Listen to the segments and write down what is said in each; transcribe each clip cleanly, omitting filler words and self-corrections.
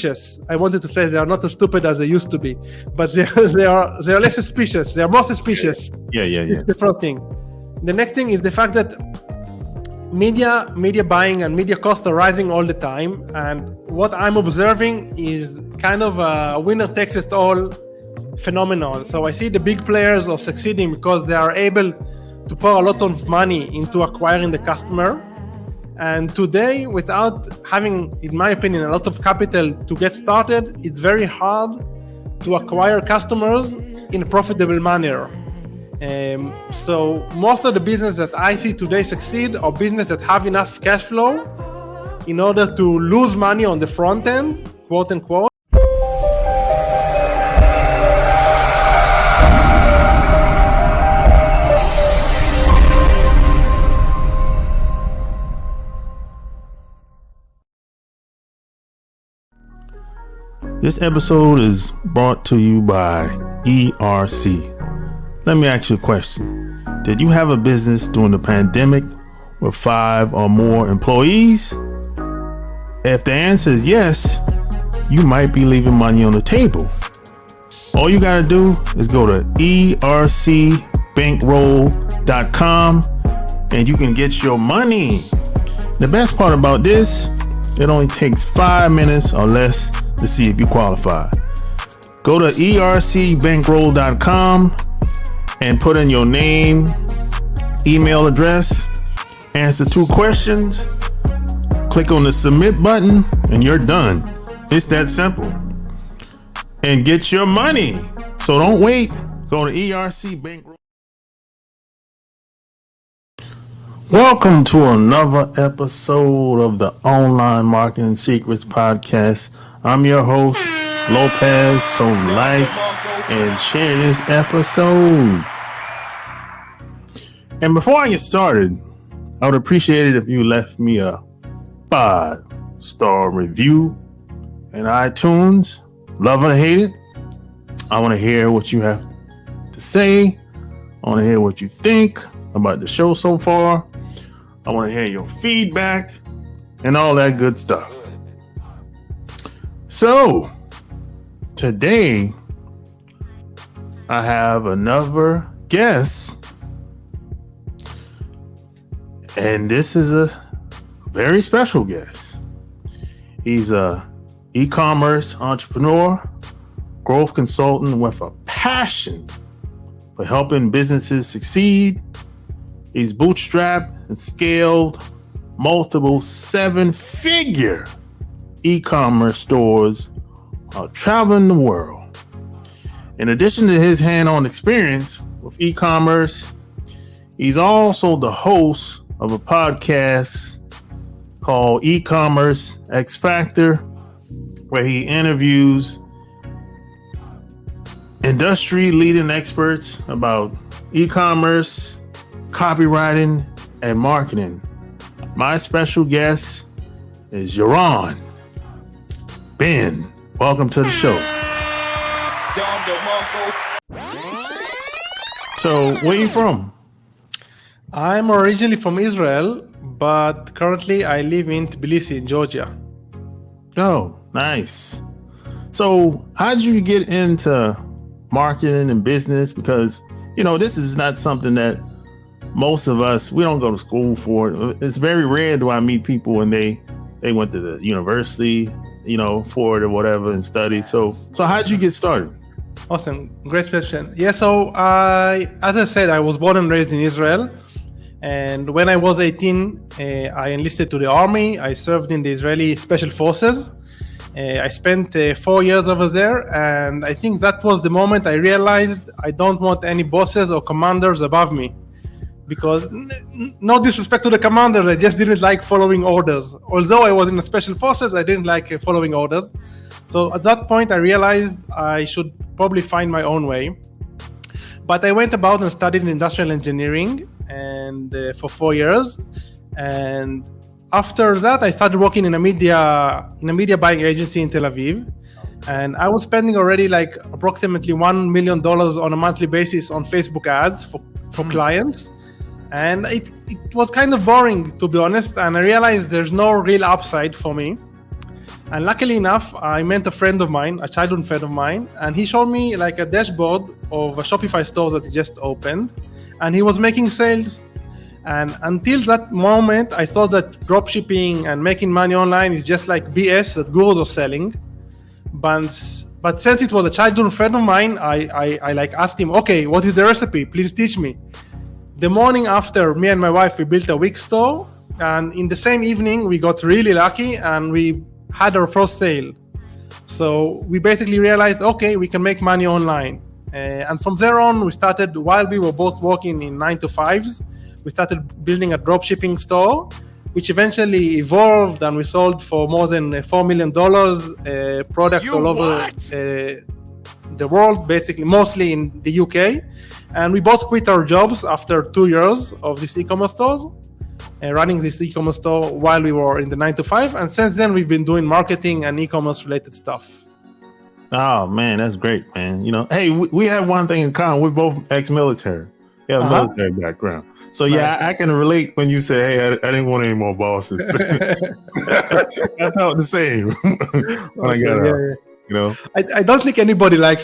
I wanted to say they are not as stupid as they used to be, but they are less suspicious. They are more suspicious. Yeah. It's the first thing. The next thing is the fact that media buying and media costs are rising all the time. And what I'm observing is kind of a winner takes it all phenomenon. So I see the big players are succeeding because they are able to pour a lot of money into acquiring the customer. And today, without having, in my opinion, a lot of capital to get started, it's very hard to acquire customers in a profitable manner. So most of the business that I see today succeed are business that have enough cash flow in order to lose money on the front end, quote unquote. This episode is brought to you by ERC. Let me ask you a question. Did you have a business during the pandemic with 5 or more employees? If the answer is yes, you might be leaving money on the table. All you gotta do is go to ercbankroll.com and you can get your money. The best part about this, it only takes 5 minutes or less to see if you qualify. Go to ercbankroll.com and put in your name, email address, answer 2 questions, click on the submit button, and you're done. It's that simple. And get your money. So don't wait. Go to ERC Bankroll. Welcome to another episode of the Online Marketing Secrets Podcast. I'm your host, Lopaze. So like and share this episode. And before I get started, I would appreciate it if you left me a 5-star review in iTunes. Love it or hate it, I want to hear what you have to say. I want to hear what you think about the show so far. I want to hear your feedback and all that good stuff. So, today, I have another guest. And this is a very special guest. He's a e-commerce entrepreneur, growth consultant with a passion for helping businesses succeed. He's bootstrapped and scaled multiple 7-figure e-commerce stores while traveling the world. In addition to his hand-on experience with e-commerce, he's also the host of a podcast called EcomXFactor, where he interviews industry leading experts about e-commerce, copywriting, and marketing. My special guest is Yaron Been. Welcome to the show. So, where are you from? I'm originally from Israel, but currently I live in Tbilisi, in Georgia. Oh, nice. So how did you get into marketing and business? Because, this is not something that most of us, we don't go to school for. It's very rare do I meet people and they went to the university, for it or whatever and studied. So how did you get started? Awesome. Great question. Yeah, so as I said, I was born and raised in Israel. And when I was 18, I enlisted to the army. I served in the Israeli Special Forces. I spent 4 years over there. And I think that was the moment I realized I don't want any bosses or commanders above me. Because no disrespect to the commanders, I just didn't like following orders. Although I was in the Special Forces, I didn't like following orders. So at that point, I realized I should probably find my own way. But I went about and studied industrial engineering and for 4 years. And after that, I started working in a media buying agency in Tel Aviv. And I was spending already like approximately $1 million on a monthly basis on Facebook ads for clients. And it was kind of boring, to be honest. And I realized there's no real upside for me. And luckily enough, I met a friend of mine, a childhood friend of mine, and he showed me like a dashboard of a Shopify store that he just opened, and he was making sales. And until that moment, I thought that dropshipping and making money online is just like BS that gurus are selling. But since it was a childhood friend of mine, I like asked him, okay, what is the recipe? Please teach me. The morning after, me and my wife, we built a Wix store, and in the same evening, we got really lucky and we had our first sale. So we basically realized, okay, we can make money online. And from there on, we started, while we were both working in 9-to-5s, we started building a dropshipping store, which eventually evolved, and we sold for more than $4 million products all over the world, basically, mostly in the UK. And we both quit our jobs after 2 years of this e-commerce stores, running this e-commerce store while we were in the 9-to-5. And since then, we've been doing marketing and e-commerce related stuff. Oh, man, that's great, man. You know, hey, we have one thing in common. We're both ex-military. We have a military background. So, yeah, I can relate when you say, hey, I didn't want any more bosses. I felt the same when I got out. You know, I don't think anybody likes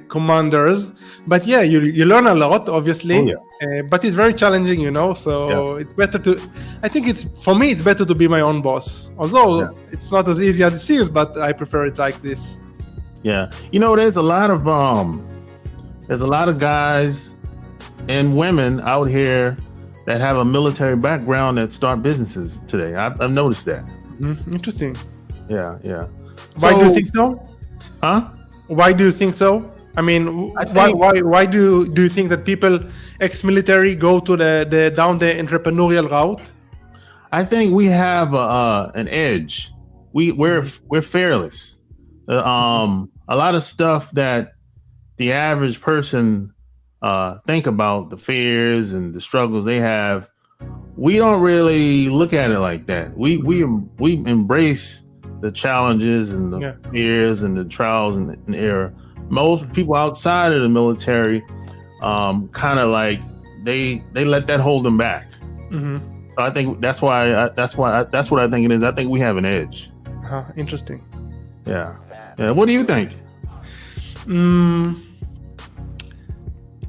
commanders, but yeah, you learn a lot, obviously. Oh, yeah. But it's very challenging, you know. So it's better to. I think for me, it's better to be my own boss. Although it's not as easy as it seems, but I prefer it like this. Yeah, you know, there's a lot of guys and women out here that have a military background that start businesses today. I've noticed that. Interesting. Yeah. Why do you think so? Huh? Why do you think so? I mean, why do you think that people ex-military go to down the entrepreneurial route? I think we have an edge. We're fearless. A lot of stuff that the average person think about, the fears and the struggles they have, we don't really look at it like that. We embrace the challenges and the fears and the trials and error. Most people outside of the military kind of like they let that hold them back. So I think that's what I think it is. I think we have an edge. Interesting. Yeah. What do you think?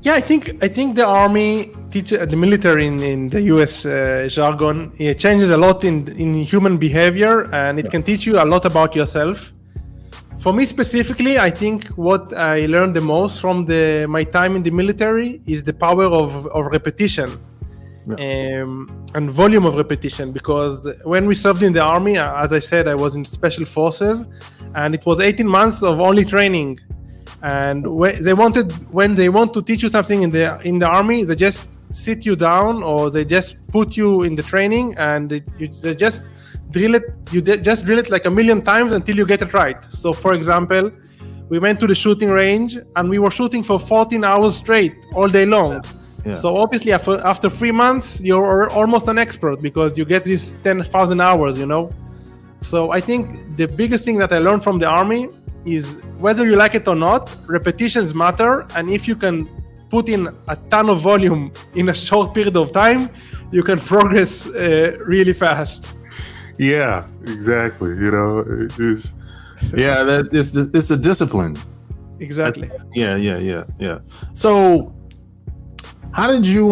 Yeah, I think the army the military in the US jargon, it changes a lot in human behavior, and it can teach you a lot about yourself. For me specifically, I think what I learned the most from my time in the military is the power of repetition and volume of repetition. Because when we served in the army, as I said, I was in special forces, and it was 18 months of only training. And when they want to teach you something in the army, they just sit you down, or they just put you in the training, and they just drill it. You just drill it like 1,000,000 times until you get it right. So, for example, we went to the shooting range, and we were shooting for 14 hours straight all day long. Yeah. So obviously, after 3 months, you're almost an expert because you get these 10,000 hours. You know. So I think the biggest thing that I learned from the army is, whether you like it or not, repetitions matter, and if you can put in a ton of volume in a short period of time, you can progress really fast. Yeah, exactly. You know, it's a discipline. Exactly. Yeah. So, how did you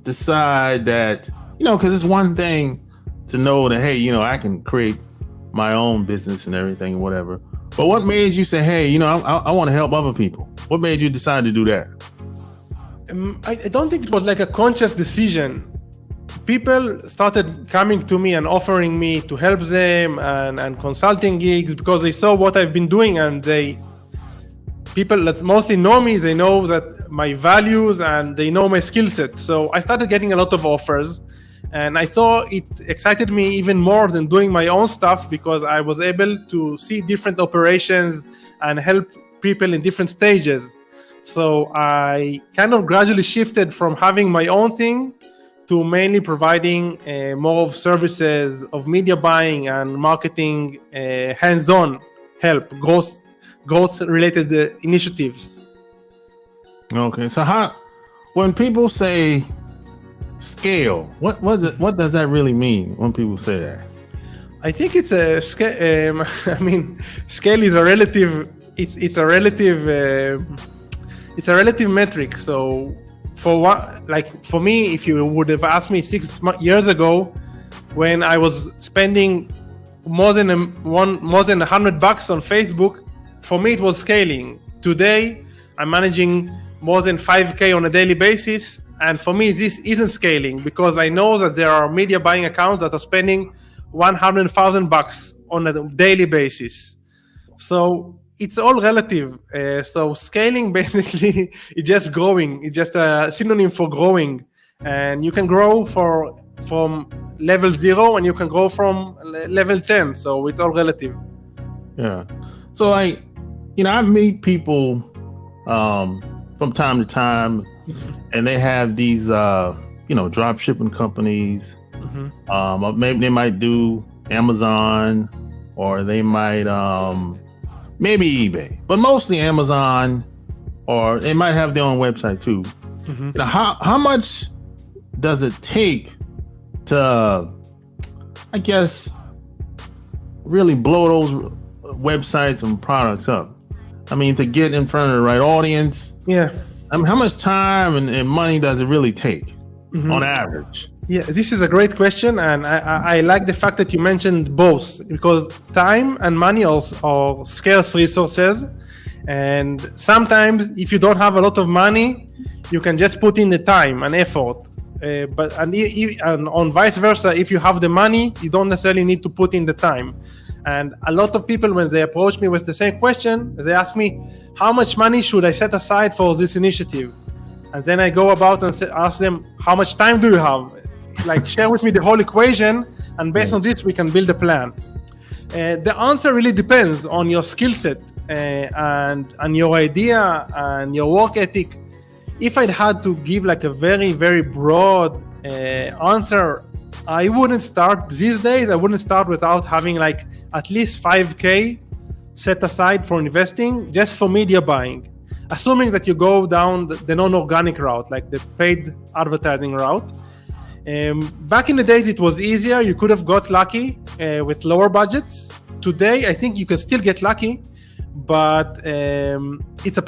decide that? You know, because it's one thing to know that, hey, you know, I can create my own business and everything, whatever. But what made you say, hey, you know, I want to help other people? What made you decide to do that? I don't think it was like a conscious decision. People started coming to me and offering me to help them and consulting gigs because they saw what I've been doing, and people that mostly know me, they know that my values and they know my skill set. So I started getting a lot of offers. And I thought it excited me even more than doing my own stuff, because I was able to see different operations and help people in different stages. So I kind of gradually shifted from having my own thing to mainly providing more of services of media buying and marketing, hands-on help, growth-related initiatives. Okay, so when people say scale, what does that really mean when people say that? I think it's a scale. I mean, scale is a relative. It's a relative. It's a relative metric. So, for me, if you would have asked me 6 years ago, when I was spending more than $100 on Facebook, for me it was scaling. Today, I'm managing more than 5K on a daily basis, and for me this isn't scaling because I know that there are media buying accounts that are spending $100,000 on a daily basis. So it's all relative. So scaling basically is just growing. It's just a synonym for growing, and you can grow from level 0 and you can grow from level 10. So it's all relative. Yeah. So I meet people from time to time, and they have these drop shipping companies. Maybe they might do Amazon, or they might maybe eBay, but mostly Amazon, or they might have their own website too. How much does it take to, I guess, really blow those websites and products up? I mean, to get in front of the right audience. Yeah. I mean, how much time and money does it really take on average? Yeah, this is a great question, and I like the fact that you mentioned both, because time and money are scarce resources, and sometimes if you don't have a lot of money, you can just put in the time and effort. But on vice versa, if you have the money, you don't necessarily need to put in the time. And a lot of people, when they approach me with the same question, they ask me, how much money should I set aside for this initiative? And then I go about and ask them, how much time do you have? Like, share with me the whole equation, and based on this, we can build a plan. The answer really depends on your skill set and your idea and your work ethic. If I'd had to give like a very, very broad answer, I wouldn't start these days. I wouldn't start without having like at least 5K set aside for investing just for media buying. Assuming that you go down the non-organic route, like the paid advertising route. Back in the days, it was easier. You could have got lucky with lower budgets. Today, I think you can still get lucky, but it's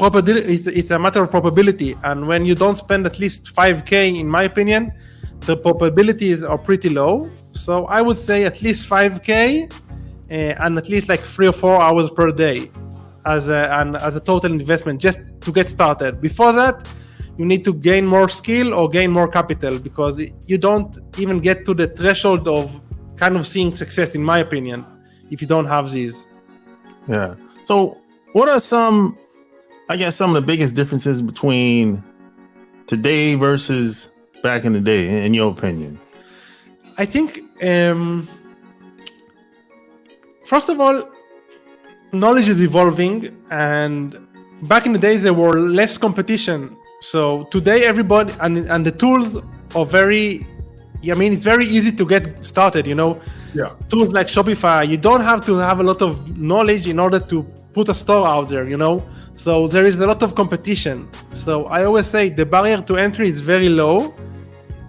a matter of probability. And when you don't spend at least 5K, in my opinion, the probabilities are pretty low. So I would say at least 5K and at least like 3 or 4 hours per day as a total investment just to get started. Before that, you need to gain more skill or gain more capital, because you don't even get to the threshold of kind of seeing success, in my opinion, if you don't have these. Yeah. So what are some of the biggest differences between today versus back in the day, in your opinion? I think, first of all, knowledge is evolving, and back in the days, there were less competition. So today, everybody and the tools are it's very easy to get started, Yeah. Tools like Shopify, you don't have to have a lot of knowledge in order to put a store out there, So there is a lot of competition. So I always say the barrier to entry is very low,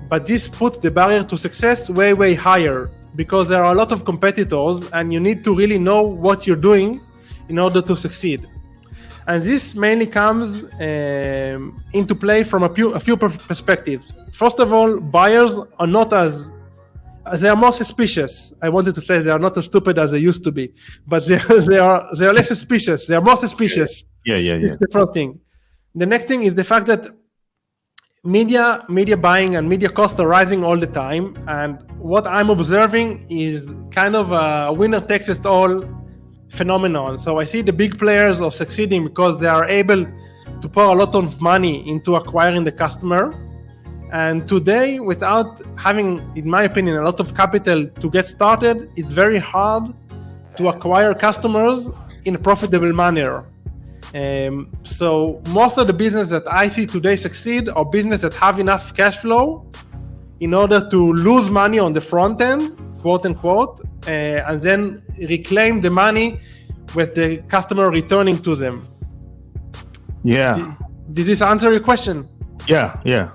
but this puts the barrier to success way, way higher, because there are a lot of competitors and you need to really know what you're doing in order to succeed. And this mainly comes into play from a few perspectives. First of all, buyers are not they are more suspicious. I wanted to say they are not as stupid as they used to be, but they are less suspicious. They are more suspicious. Yeah. It's the first thing. The next thing is the fact that media buying and media costs are rising all the time. And what I'm observing is kind of a winner takes it all phenomenon. So I see the big players are succeeding because they are able to pour a lot of money into acquiring the customer. And today, without having, in my opinion, a lot of capital to get started, it's very hard to acquire customers in a profitable manner. So most of the business that I see today succeed are business that have enough cash flow in order to lose money on the front end, quote unquote, and then reclaim the money with the customer returning to them. Yeah. Did this answer your question? Yeah.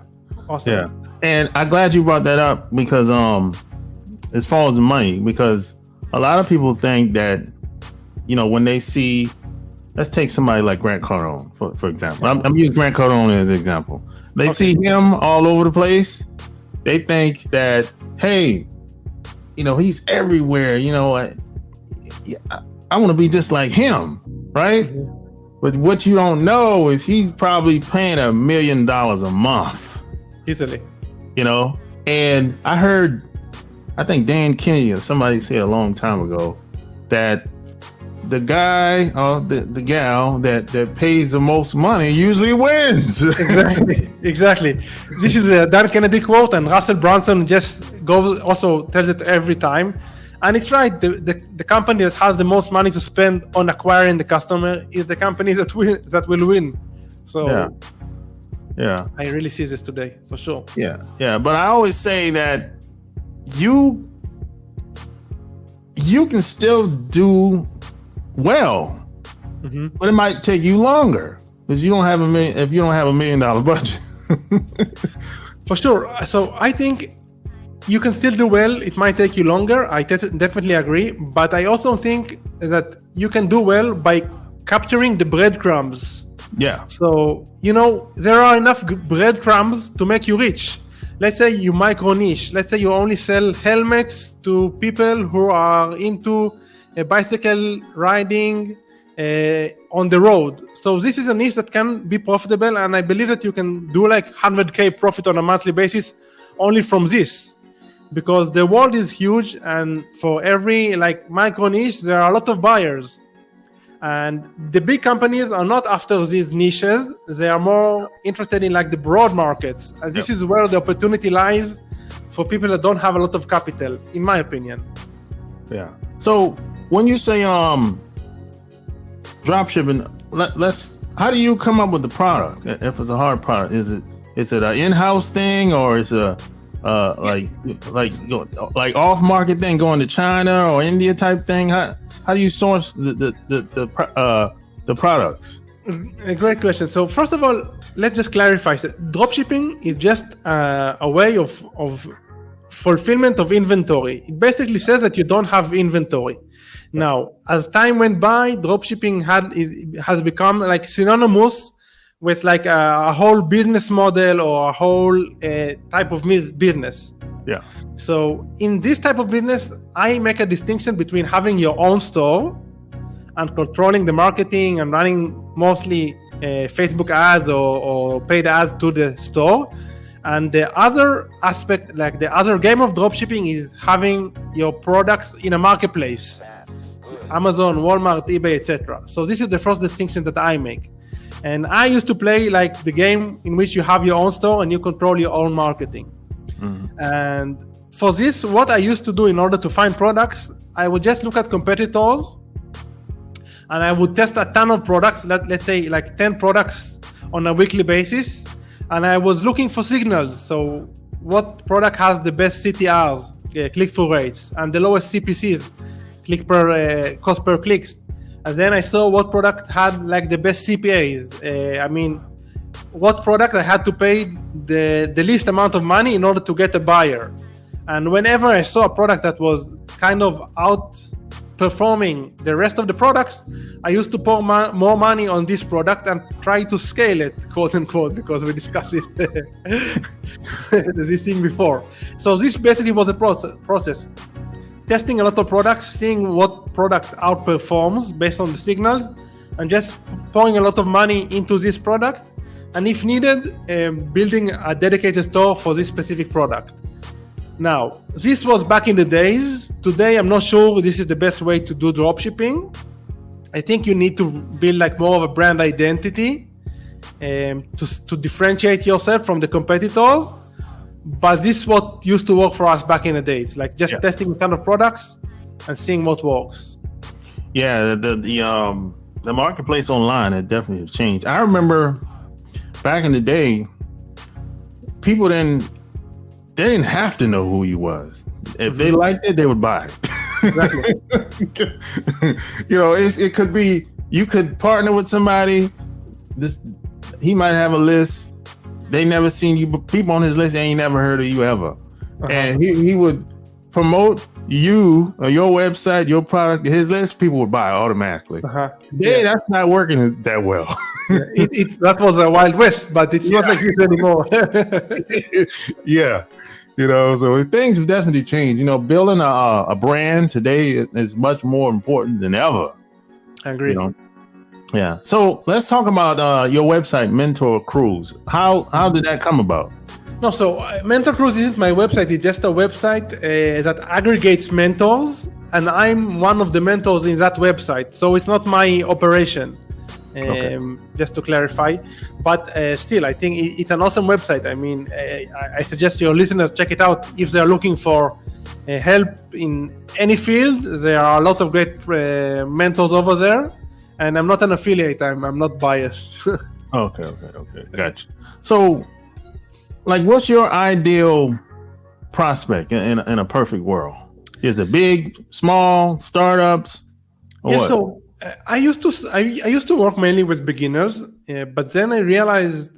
Awesome. Yeah. And I'm glad you brought that up, because as far as the money, because a lot of people think that, when they see, let's take somebody like Grant Cardone, for example. I'm using Grant Cardone as an example. They see him all over the place. They think that, hey, he's everywhere. I want to be just like him, right? Mm-hmm. But what you don't know is he's probably paying $1 million a month. Easily. And I think Dan Kennedy or somebody said a long time ago that the guy or the gal that pays the most money usually wins. Exactly. This is a Dan Kennedy quote, and Russell Brunson just also tells it every time. And it's right. The company that has the most money to spend on acquiring the customer is the company that will win. So yeah, I really see this today for sure. Yeah. But I always say that you can still do well, but it might take you longer because you don't have if you don't have $1 million budget. For sure. So I think you can still do well. It might take you longer. I definitely agree. But I also think that you can do well by capturing the breadcrumbs. Yeah. So, there are enough breadcrumbs to make you rich. Let's say you micro niche. Let's say you only sell helmets to people who are into bicycle riding on the road. So this is a niche that can be profitable. And I believe that you can do like 100K profit on a monthly basis only from this. Because the world is huge, and for every micro niche, there are a lot of buyers. And the big companies are not after these niches. They are more interested in the broad markets. And this is where the opportunity lies for people that don't have a lot of capital, in my opinion. Yeah. So when you say dropshipping, how do you come up with the product? If it's a hard product, is it an in-house thing, or is it like off market thing, going to China or India type thing? How do you source the products? A great question. So first of all, let's just clarify. So dropshipping is just a way of fulfillment of inventory. It basically says that you don't have inventory. Now, as time went by, dropshipping has become synonymous with a whole business model or a whole type of business. Yeah. So in this type of business, I make a distinction between having your own store and controlling the marketing and running mostly Facebook ads or paid ads to the store. And the other aspect, the other game of dropshipping, is having your products in a marketplace. Amazon, Walmart, eBay, etc. So this is the first distinction that I make. And I used to play the game in which you have your own store and you control your own marketing. Mm-hmm. And for this, what I used to do in order to find products, I would just look at competitors and I would test a ton of products, let's say 10 products on a weekly basis. And I was looking for signals. So what product has the best CTRs, click-through rates, and the lowest CPCs, cost per clicks. And then I saw what product had the best CPAs. What product I had to pay the least amount of money in order to get a buyer. And whenever I saw a product that was kind of outperforming the rest of the products, I used to pour more money on this product and try to scale it, quote unquote, because we discussed this thing before. So this basically was a process. Testing a lot of products, seeing what product outperforms based on the signals, and just pouring a lot of money into this product, and if needed, building a dedicated store for this specific product. Now, this was back in the days. Today, I'm not sure this is the best way to do dropshipping. I think you need to build more of a brand identity to differentiate yourself from the competitors. But this is what used to work for us back in the days, testing a ton of products and seeing what works. Yeah, the marketplace online had definitely changed. I remember back in the day, people didn't have to know who you was. If they liked it, they would buy it. Exactly. It could be, you could partner with somebody. He might have a list. They never seen you, but people on his list ain't never heard of you ever. Uh-huh. And he would promote you or your website, your product, his list, people would buy automatically. Yeah, that's not working that well. That was a Wild West, but it's not like this anymore. Yeah. So things have definitely changed. Building a brand today is much more important than ever. I agree. Yeah. So let's talk about your website, Mentor Cruise. How did that come about? No, so Mentor Cruise isn't my website. It's just a website that aggregates mentors, and I'm one of the mentors in that website. So it's not my operation. Just to clarify, but still, I think it's an awesome website. I mean, I suggest your listeners check it out if they are looking for help in any field. There are a lot of great mentors over there, and I'm not an affiliate. I'm not biased. Okay, gotcha. So, what's your ideal prospect in a perfect world? Is it big, small, startups? Or what? So. I used to work mainly with beginners, but then I realized,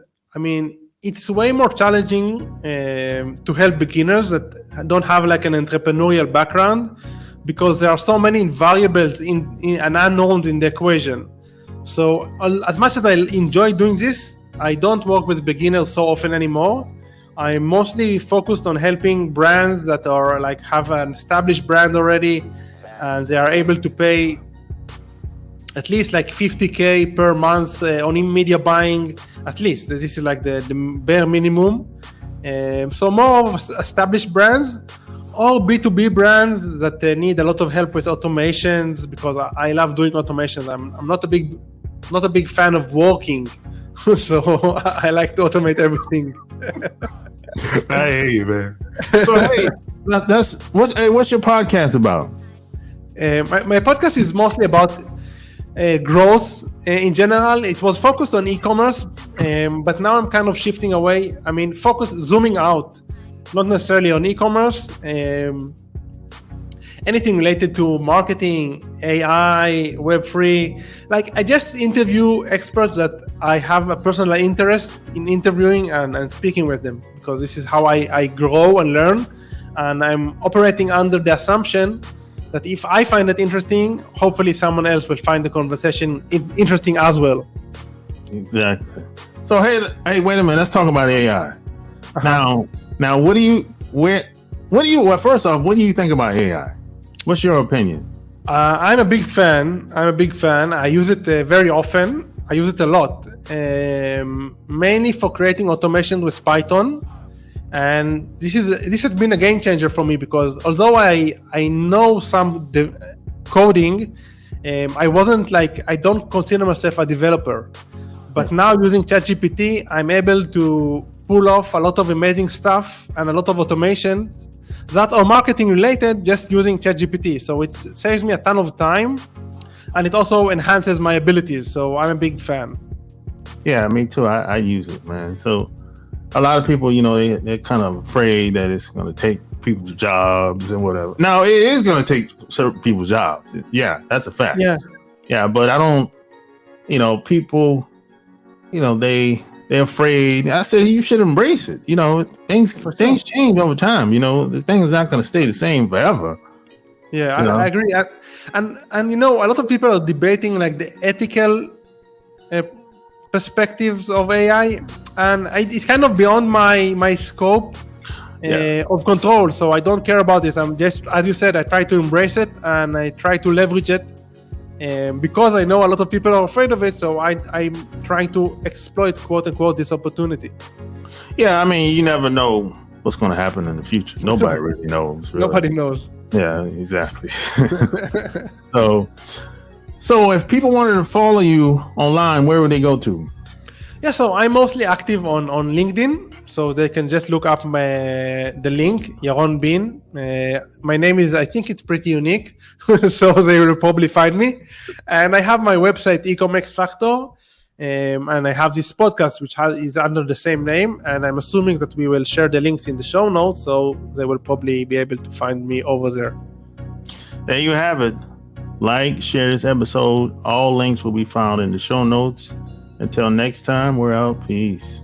it's way more challenging to help beginners that don't have an entrepreneurial background, because there are so many variables in and unknowns in the equation. So as much as I enjoy doing this, I don't work with beginners so often anymore. I'm mostly focused on helping brands that are have an established brand already, and they are able to pay at least $50K per month on in-media buying. At least this is the bare minimum. So more of established brands or B2B brands that need a lot of help with automations, because I love doing automations. I'm not a big fan of working, so I like to automate everything. I hear you, man. So hey, what's your podcast about? My podcast is mostly about growth in general. It was focused on e-commerce, but now I'm kind of shifting away. Zooming out, not necessarily on e-commerce. Anything related to marketing, AI, Web3. I just interview experts that I have a personal interest in interviewing and speaking with them, because this is how I grow and learn. And I'm operating under the assumption that if I find it interesting, hopefully someone else will find the conversation interesting as well. Exactly. So hey, wait a minute. Let's talk about AI. Now, first off, what do you think about AI? What's your opinion? I'm a big fan. I use it very often. I use it a lot, mainly for creating automation with Python. And this has been a game changer for me, because although I know some coding, I don't consider myself a developer. But now using ChatGPT, I'm able to pull off a lot of amazing stuff and a lot of automation that are marketing related, just using ChatGPT. So it saves me a ton of time, and it also enhances my abilities. So I'm a big fan. Yeah, me too. I use it, man. So a lot of people, they're kind of afraid that it's going to take people's jobs and whatever. Now, it is going to take certain people's jobs. Yeah, that's a fact. Yeah, but I don't, people, they're afraid. I said you should embrace it. Things change over time. The thing is not going to stay the same forever. Yeah, I agree. And a lot of people are debating the ethical perspectives of AI, and it's kind of beyond my scope of control. So I don't care about this. I'm just, as you said, I try to embrace it and I try to leverage it. Because I know a lot of people are afraid of it, so I'm trying to exploit, quote unquote, this opportunity. Yeah, you never know what's going to happen in the future. Nobody really knows. Really. Nobody knows. Yeah, exactly. So if people wanted to follow you online, where would they go to? Yeah, so I'm mostly active on LinkedIn. So they can just look up the link, Yaron Been. My name is, I think it's pretty unique, so they will probably find me. And I have my website, EcomXFactor, and I have this podcast, which is under the same name. And I'm assuming that we will share the links in the show notes, so they will probably be able to find me over there. There you have it. Like, share this episode. All links will be found in the show notes. Until next time, we're out. Peace.